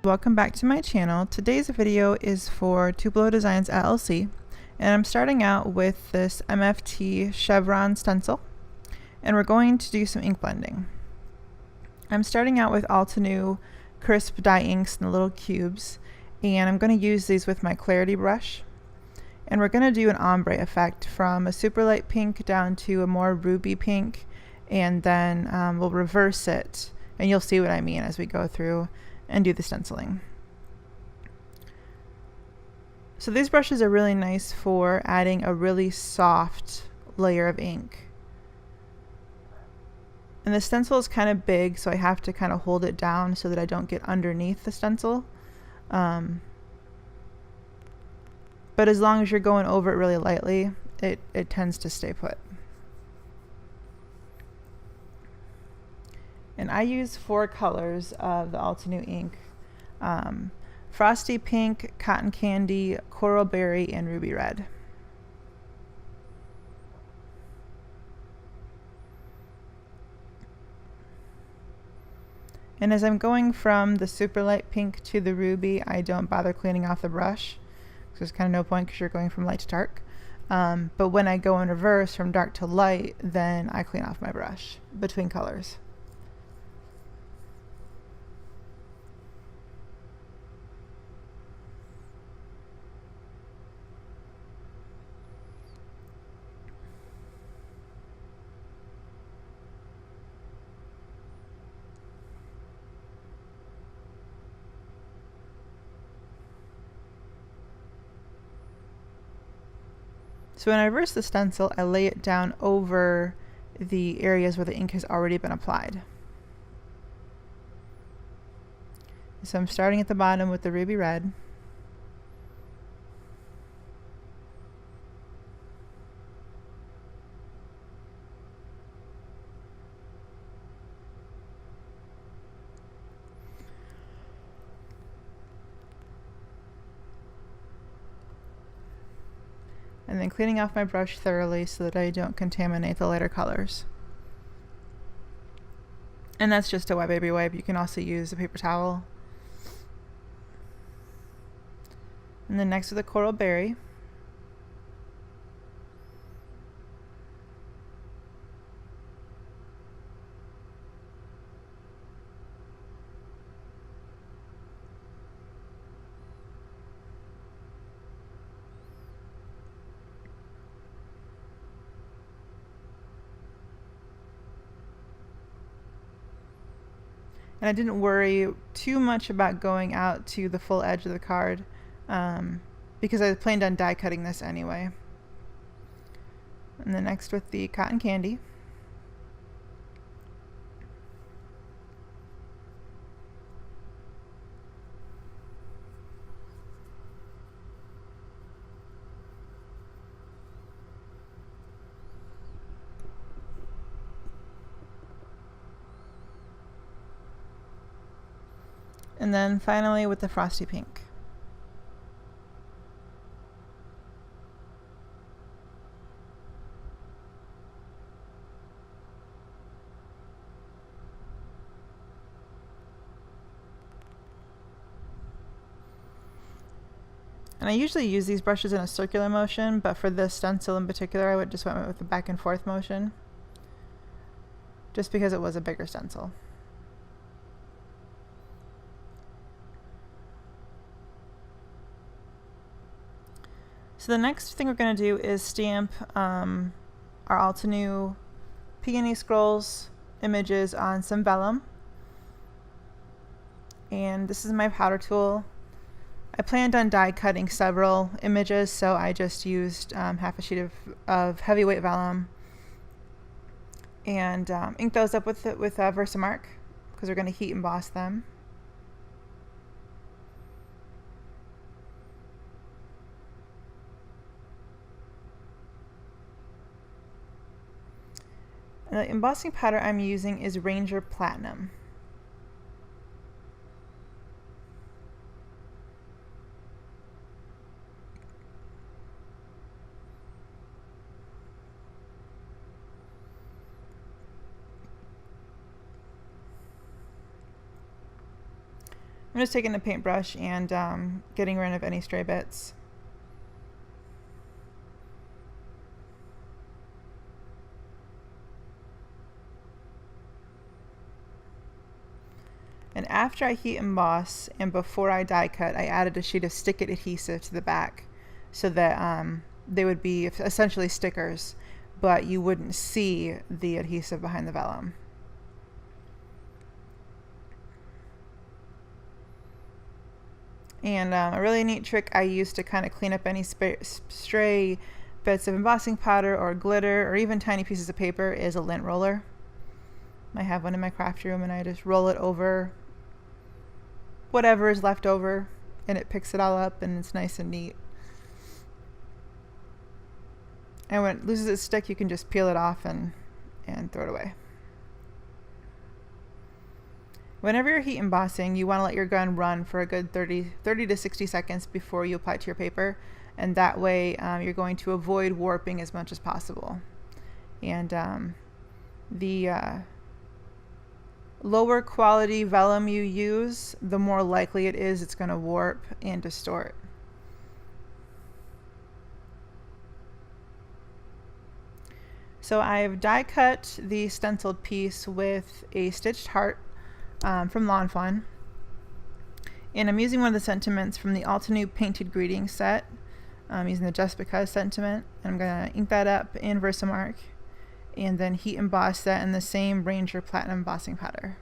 Welcome back to my channel. Today's video is for Tupelo Designs LLC, and I'm starting out with this MFT chevron stencil, and we're going to do some ink blending. I'm starting out with Altenew crisp dye inks in the little cubes, and I'm going to use these with my clarity brush, and we're going to do an ombre effect from a super light pink down to a more ruby pink, and then we'll reverse it, and you'll see what I mean as we go through and do the stenciling. So these brushes are really nice for adding a really soft layer of ink. And the stencil is kind of big, so I have to kind of hold it down so that I don't get underneath the stencil. But as long as you're going over it really lightly, it tends to stay put. And I use 4 colors of the Altenew ink. Frosty Pink, Cotton Candy, Coral Berry, and Ruby Red. And as I'm going from the super light pink to the ruby, I don't bother cleaning off the brush, because there's kind of no point because you're going from light to dark. But when I go in reverse from dark to light, then I clean off my brush between colors. So when I reverse the stencil, I lay it down over the areas where the ink has already been applied. So I'm starting at the bottom with the ruby red. And then cleaning off my brush thoroughly so that I don't contaminate the lighter colors. And that's just a wet baby wipe. You can also use a paper towel. And then next with the Coral Berry. And I didn't worry too much about going out to the full edge of the card because I planned on die cutting this anyway. And then next with the Cotton Candy. And then finally with the Frosty Pink. And I usually use these brushes in a circular motion, but for this stencil in particular, I would just went with the back and forth motion, just because it was a bigger stencil. So the next thing we're going to do is stamp our Altenew Peony Scrolls images on some vellum. And this is my powder tool. I planned on die cutting several images, so I just used half a sheet of heavyweight vellum and inked those up with Versamark because we're going to heat emboss them. The embossing powder I'm using is Ranger Platinum. I'm just taking a paintbrush and getting rid of any stray bits. And after I heat emboss and before I die cut, I added a sheet of stick it adhesive to the back so that they would be essentially stickers, but you wouldn't see the adhesive behind the vellum. And a really neat trick I use to kind of clean up any stray bits of embossing powder or glitter or even tiny pieces of paper is a lint roller. I have one in my craft room and I just roll it over whatever is left over and it picks it all up and it's nice and neat. And when it loses its stick, you can just peel it off and throw it away. Whenever you're heat embossing, you want to let your gun run for a good 30 to 60 seconds before you apply it to your paper, and that way you're going to avoid warping as much as possible. And the lower quality vellum you use, the more likely it is it's going to warp and distort. So I've die cut the stenciled piece with a stitched heart from Lawn Fawn, and I'm using one of the sentiments from the Altenew Painted Greetings set. I'm using the Just Because sentiment, and I'm going to ink that up in Versamark and then heat emboss that in the same Ranger Platinum embossing powder.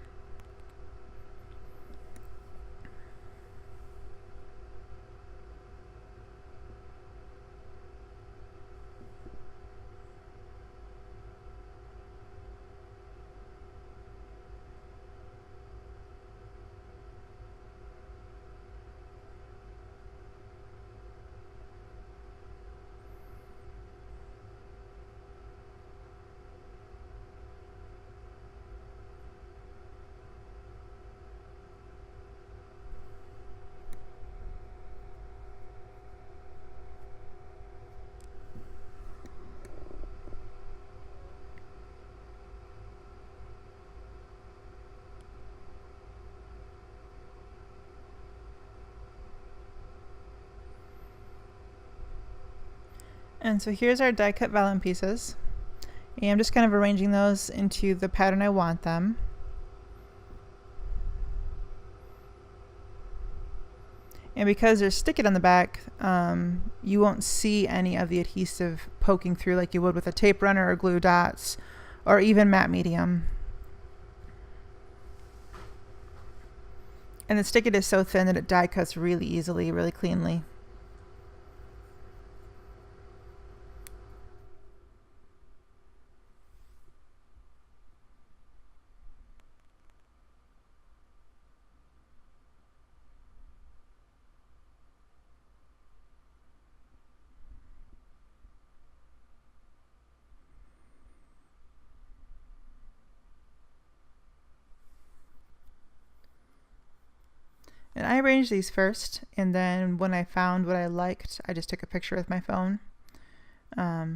And so here's our die cut vellum pieces. And I'm just kind of arranging those into the pattern I want them. And because there's stick-it on the back, you won't see any of the adhesive poking through like you would with a tape runner or glue dots or even matte medium. And the stick-it is so thin that it die cuts really easily, really cleanly. And I arranged these first, and then when I found what I liked, I just took a picture with my phone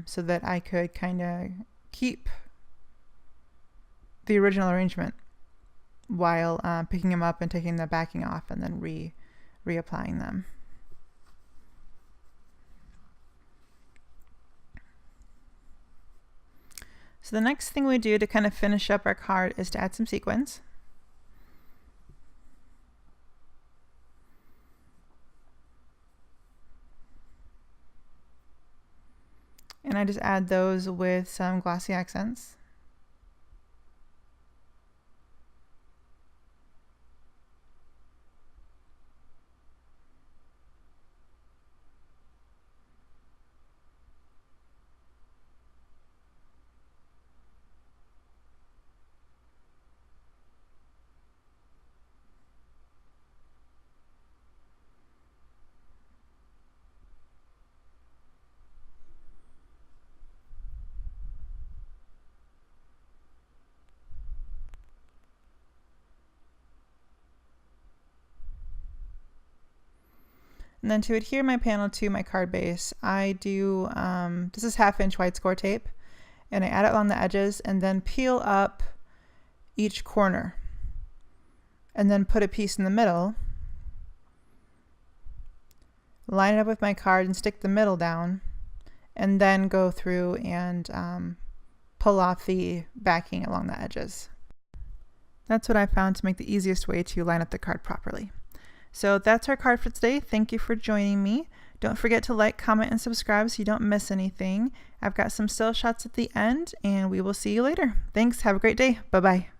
so that I could kind of keep the original arrangement while picking them up and taking the backing off and then reapplying them. So the next thing we do to kind of finish up our card is to add some sequins. And I just add those with some glossy accents. And then to adhere my panel to my card base, I do, this is 1/2" white score tape, and I add it along the edges and then peel up each corner and then put a piece in the middle line it up with my card and stick the middle down, and then go through and pull off the backing along the edges. That's what I found to make the easiest way to line up the card properly. So that's our card for today. Thank you for joining me. Don't forget to like, comment, and subscribe so you don't miss anything. I've got some still shots at the end, and we will see you later. Thanks. Have a great day. Bye-bye.